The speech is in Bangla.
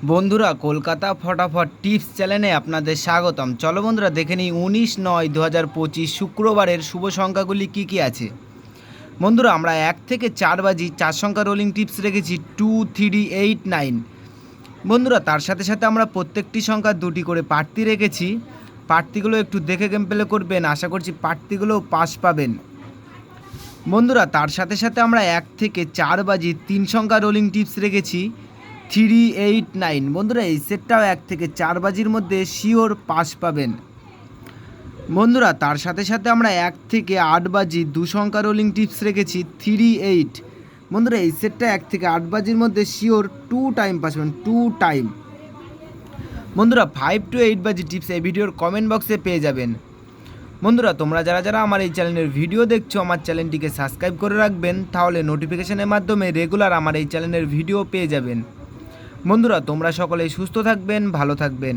বন্ধুরা, কলকাতা ফটাফট টিপস চ্যানেলে আপনাদের স্বাগতম। চলো বন্ধুরা, দেখে নিই 19/9/2025 শুক্রবারের শুভ সংখ্যাগুলি কি কি আছে। বন্ধুরা, আমরা 1 থেকে 4 বাজি 4 সংখ্যা রোলিং টিপস রেখেছি 2, 3, 8, 9। বন্ধুরা, তার সাথে সাথে আমরা প্রত্যেকটি সংখ্যা দুটি করে প্রার্থী রেখেছি। প্রার্থীগুলো একটু দেখে গেম প্লে করবেন, আশা করছি প্রার্থীগুলোও পাস পাবেন। বন্ধুরা, তার সাথে সাথে আমরা 1 থেকে 4 বাজি 3 সংখ্যা রোলিং টিপস রেখেছি 3, 8, 9। বন্ধুরা, এই সেটটাও 1 থেকে 4 বাজির মধ্যে শিওর পাস পাবেন। বন্ধুরা, তার সাথে সাথে আমরা 1 থেকে 8 বাজি 2 সংখ্যা রোলিং টিপস রেখেছি 3, 8। বন্ধুরা, এই সেটটা 1 থেকে 8 বাজির মধ্যে শিওর 2 টাইম পাস পাবেন, 2 টাইম। বন্ধুরা, 5 to 8 বাজি টিপস এই ভিডিওর কমেন্ট বক্সে পেয়ে যাবেন। বন্ধুরা, তোমরা যারা যারা আমার এই চ্যানেলের ভিডিও দেখছো, আমার চ্যানেলটিকে সাবস্ক্রাইব করে রাখবেন, তাহলে নোটিফিকেশনের মাধ্যমে রেগুলার আমার এই চ্যানেলের ভিডিও পেয়ে যাবেন। বন্ধুরা, তোমরা সকলেই সুস্থ থাকবেন, ভালো থাকবেন।